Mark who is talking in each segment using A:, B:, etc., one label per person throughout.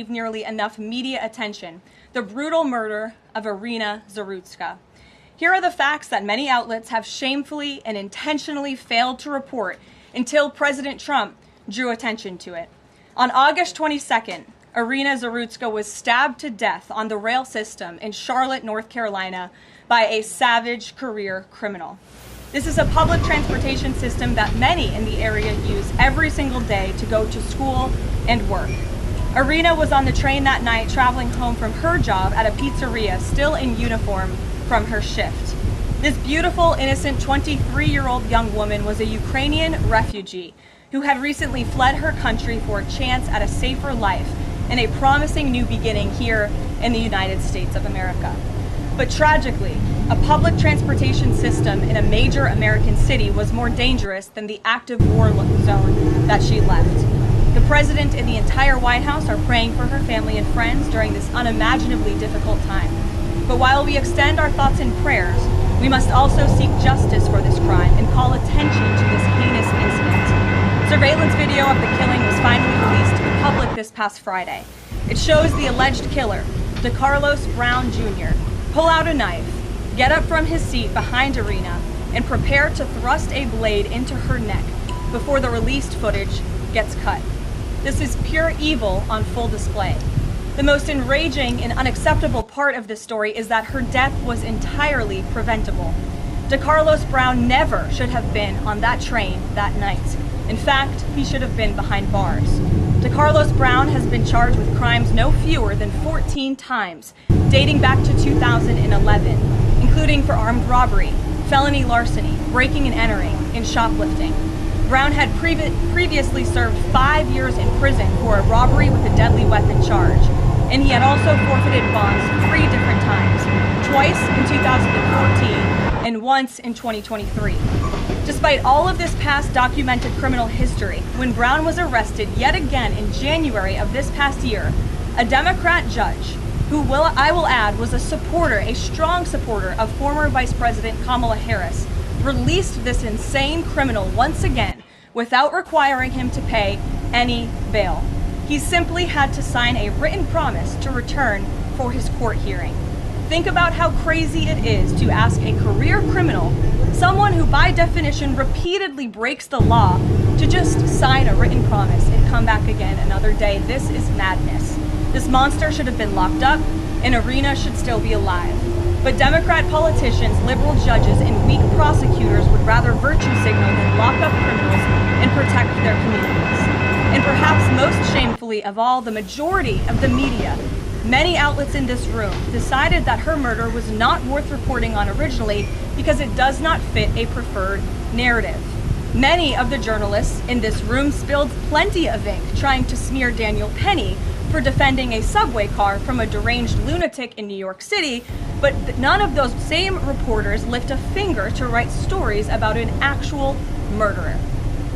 A: nearly enough media attention: the brutal murder of Irina Zarutska. Here are the facts that many outlets have shamefully and intentionally failed to report until President Trump drew attention to it. On August 22nd, Irina Zarutska was stabbed to death on the rail system in Charlotte, North Carolina, by a savage career criminal. This is a public transportation system that many in the area use every single day to go to school and work. Irina was on the train that night traveling home from her job at a pizzeria, still in uniform from her shift. This beautiful, innocent 23-year-old young woman was a Ukrainian refugee who had recently fled her country for a chance at a safer life and a promising new beginning here in the United States of America. But tragically, a public transportation system in a major American city was more dangerous than the active war zone that she left. The president and the entire White House are praying for her family and friends during this unimaginably difficult time. But while we extend our thoughts and prayers, we must also seek justice for this crime and call attention to this heinous incident. Surveillance video of the killing was finally released to the public this past Friday. It shows the alleged killer, DeCarlos Brown Jr., pull out a knife, get up from his seat behind Irina, and prepare to thrust a blade into her neck before the released footage gets cut. This is pure evil on full display. The most enraging and unacceptable part of this story is that her death was entirely preventable. DeCarlos Brown never should have been on that train that night. In fact, he should have been behind bars. DeCarlos Brown has been charged with crimes no fewer than 14 times, dating back to 2011, including for armed robbery, felony larceny, breaking and entering, and shoplifting. Brown had previously served 5 years in prison for a robbery with a deadly weapon charge, and he had also forfeited bonds 3 different times, twice in 2014 and once in 2023. Despite all of this past documented criminal history, when Brown was arrested yet again in January of this past year, a Democrat judge, who I will add was a strong supporter of former Vice President Kamala Harris, released this insane criminal once again without requiring him to pay any bail. He simply had to sign a written promise to return for his court hearing. Think about how crazy it is to ask a career criminal, someone who by definition repeatedly breaks the law, to just sign a written promise and come back again another day. This is madness. This monster should have been locked up, and Irina should still be alive. But Democrat politicians, liberal judges, and weak prosecutors would rather virtue signal than lock up criminals and protect their communities. And perhaps most shamefully of all, the majority of the media, many outlets in this room, decided that her murder was not worth reporting on originally because it does not fit a preferred narrative. Many of the journalists in this room spilled plenty of ink trying to smear Daniel Penny for defending a subway car from a deranged lunatic in New York City, but none of those same reporters lift a finger to write stories about an actual murderer.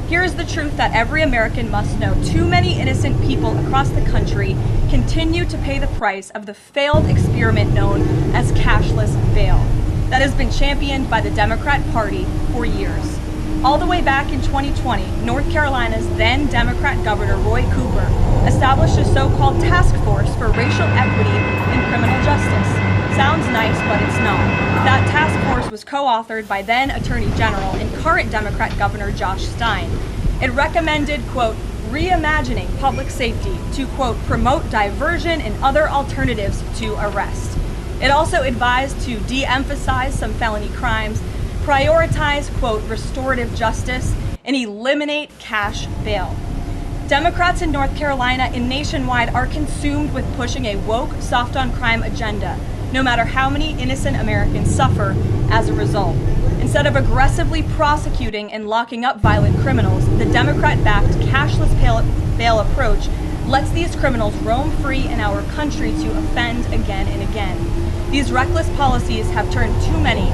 A: Here's the truth that every American must know. Too many innocent people across the country continue to pay the price of the failed experiment known as cashless bail that has been championed by the Democrat Party for years. All the way back in 2020, North Carolina's then Democrat Governor Roy Cooper established a so-called task force for racial equity in criminal justice. Sounds nice, but it's not. That task force was co-authored by then Attorney General and current Democrat Governor Josh Stein. It recommended, quote, reimagining public safety to, quote, promote diversion and other alternatives to arrest. It also advised to de-emphasize some felony crimes, prioritize, quote, restorative justice, and eliminate cash bail. Democrats in North Carolina and nationwide are consumed with pushing a woke, soft-on-crime agenda, no matter how many innocent Americans suffer as a result. Instead of aggressively prosecuting and locking up violent criminals, the Democrat-backed cashless bail approach lets these criminals roam free in our country to offend again and again. These reckless policies have turned too many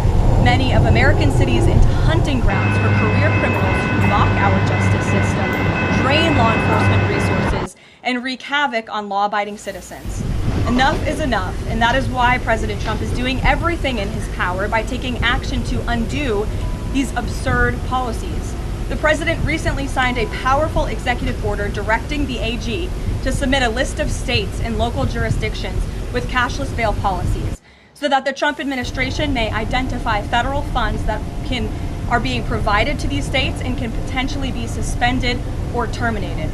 A: of American cities into hunting grounds for career criminals who mock our justice system, drain law enforcement resources, and wreak havoc on law-abiding citizens. Enough is enough, and that is why President Trump is doing everything in his power by taking action to undo these absurd policies. The president recently signed a powerful executive order directing the AG to to submit a list of states and local jurisdictions with cashless bail policies so that the Trump administration may identify federal funds that are being provided to these states and can potentially be suspended or terminated.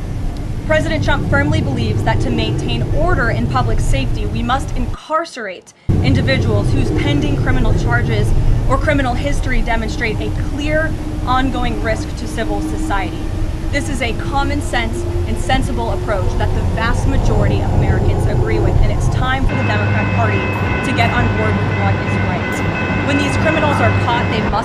A: President Trump firmly believes that to maintain order in public safety, we must incarcerate individuals whose pending criminal charges or criminal history demonstrate a clear, ongoing risk to civil society. This is a common sense and sensible approach that the vast majority of Americans agree with, and it's time for the Democrat Party to get on board with what is right. When these criminals are caught, they must